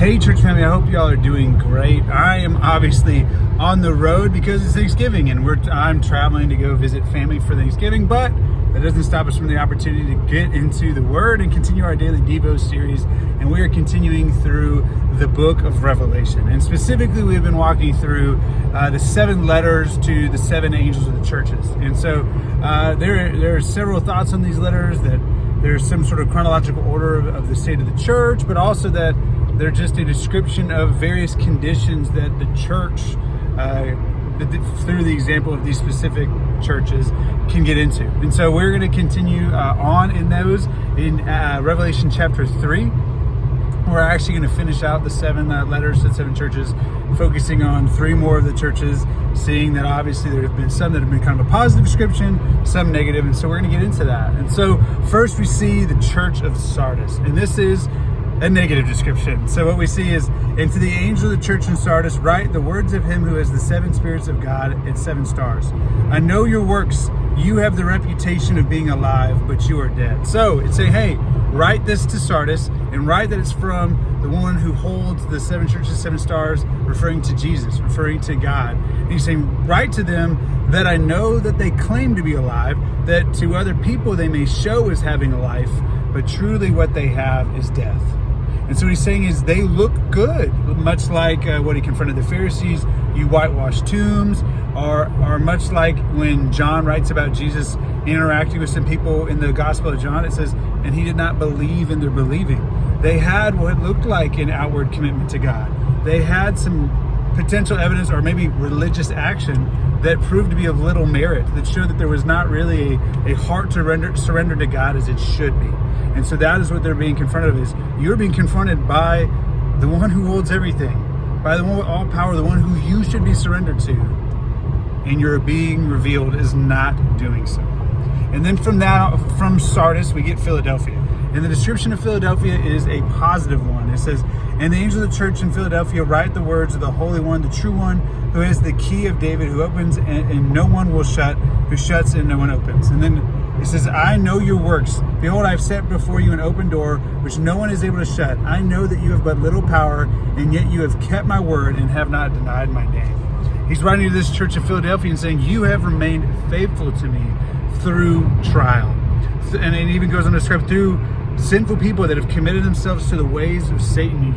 Hey church family, I hope y'all are doing great. I am obviously on the road because it's Thanksgiving and I'm traveling to go visit family for Thanksgiving, but that doesn't stop us from the opportunity to get into the Word and continue our daily Devo series. And we are continuing through the book of Revelation. And specifically, we've been walking through the 7 letters to the 7 angels of the churches. And so there are several thoughts on these letters, that there's some sort of chronological order of the state of the church, but also that they're just a description of various conditions that the church, through the example of these specific churches, can get into. And so we're going to continue on in those in Revelation chapter 3. We're actually going to finish out the 7 letters to 7 churches, focusing on 3 more of the churches, seeing that obviously there have been some that have been kind of a positive description, some negative, and so we're going to get into that. And so first we see the church of Sardis, and this is a negative description. So what we see is, and to the angel of the church in Sardis write the words of him who has the 7 spirits of God and 7 stars. I know your works. You have the reputation of being alive, but you are dead. So it's saying, hey, write this to Sardis and write that it's from the one who holds the 7 churches, 7 stars, referring to Jesus, referring to God. And he's saying, write to them that I know that they claim to be alive, that to other people they may show as having a life, but truly what they have is death. And so what he's saying is they look good, much like what he confronted the Pharisees. You whitewash tombs, or much like when John writes about Jesus interacting with some people in the Gospel of John, it says, and he did not believe in their believing. They had what looked like an outward commitment to God. They had some potential evidence or maybe religious action that proved to be of little merit, that showed that there was not really a heart to surrender to God as it should be. And so that is what they're being confronted with, is you're being confronted by the one who holds everything, by the one with all power, the one who you should be surrendered to, and you're being revealed as not doing so. And then from Sardis, we get Philadelphia. And the description of Philadelphia is a positive one. It says, and the angel of the church in Philadelphia write the words of the Holy One, the true one, who has the key of David, who opens and no one will shut, who shuts and no one opens. And then it says, I know your works. Behold, I have set before you an open door, which no one is able to shut. I know that you have but little power, and yet you have kept my word and have not denied my name. He's writing to this church of Philadelphia and saying, you have remained faithful to me through trial. And it even goes on to describe through sinful people that have committed themselves to the ways of Satan.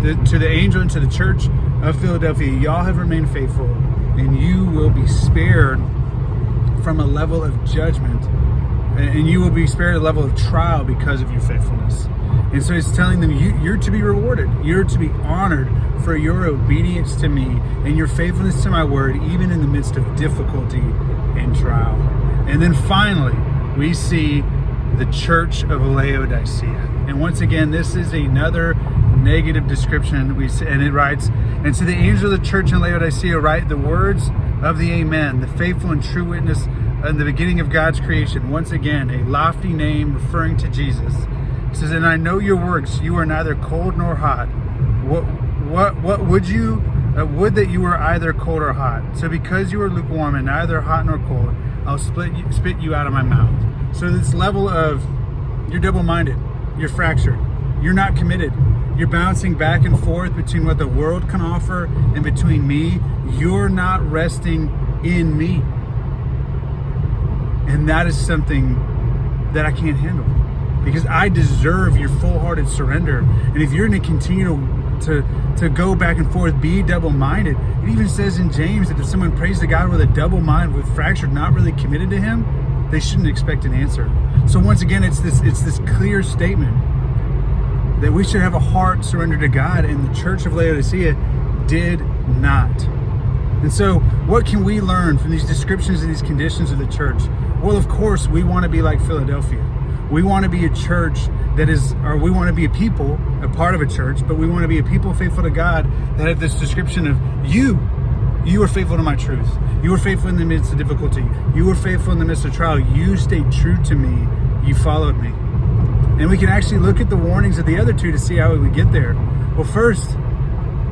To the angel and to the church of Philadelphia, y'all have remained faithful, and you will be spared from a level of judgment, and you will be spared a level of trial because of your faithfulness. And so he's telling them, you're to be rewarded. You're to be honored for your obedience to me and your faithfulness to my word, even in the midst of difficulty and trial. And then finally, we see the church of Laodicea. And once again, this is another negative description. And it writes, and to the angel of the church in Laodicea write the words of the Amen, the faithful and true witness in the beginning of God's creation. Once again, a lofty name referring to Jesus. It says, and I know your works. You are neither cold nor hot. What would you would that you were either cold or hot. So because you are lukewarm and neither hot nor cold, I'll spit you out of my mouth. So this level of, you're double-minded, you're fractured, you're not committed, you're bouncing back and forth between what the world can offer and between me. You're not resting in me. And that is something that I can't handle, because I deserve your full-hearted surrender. And if you're going to continue to go back and forth, be double-minded. It even says in James that if someone prays to God with a double mind, with fractured, not really committed to him, they shouldn't expect an answer. So once again, it's this clear statement that we should have a heart surrendered to God, and the church of Laodicea did not. And so what can we learn from these descriptions of these conditions of the church? Well, of course, we want to be like Philadelphia. We want to be a church we want to be a people, a part of a church, but we want to be a people faithful to God that have this description of you are faithful to my truth. You are faithful in the midst of difficulty. You were faithful in the midst of trial. You stayed true to me. You followed me. And we can actually look at the warnings of the other 2 to see how we get there. Well, first,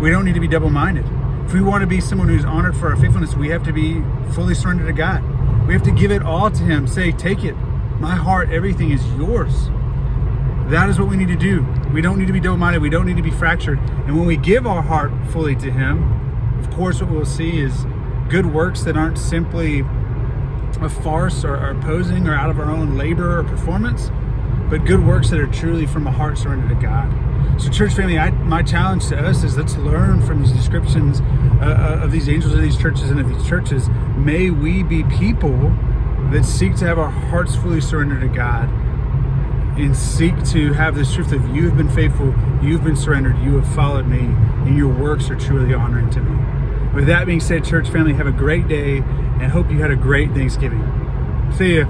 we don't need to be double-minded. If we want to be someone who's honored for our faithfulness, we have to be fully surrendered to God. We have to give it all to him. Say, take it. My heart, everything is yours. That is what we need to do. We don't need to be double-minded. We don't need to be fractured. And when we give our heart fully to Him, of course, what we'll see is good works that aren't simply a farce or posing or out of our own labor or performance, but good works that are truly from a heart surrendered to God. So church family, my challenge to us is, let's learn from these descriptions of these angels of these churches and of these churches. May we be people that seek to have our hearts fully surrendered to God and seek to have this truth of, you have been faithful, you've been surrendered, you have followed me, and your works are truly honoring to me. With that being said, church family, have a great day and hope you had a great Thanksgiving. See ya.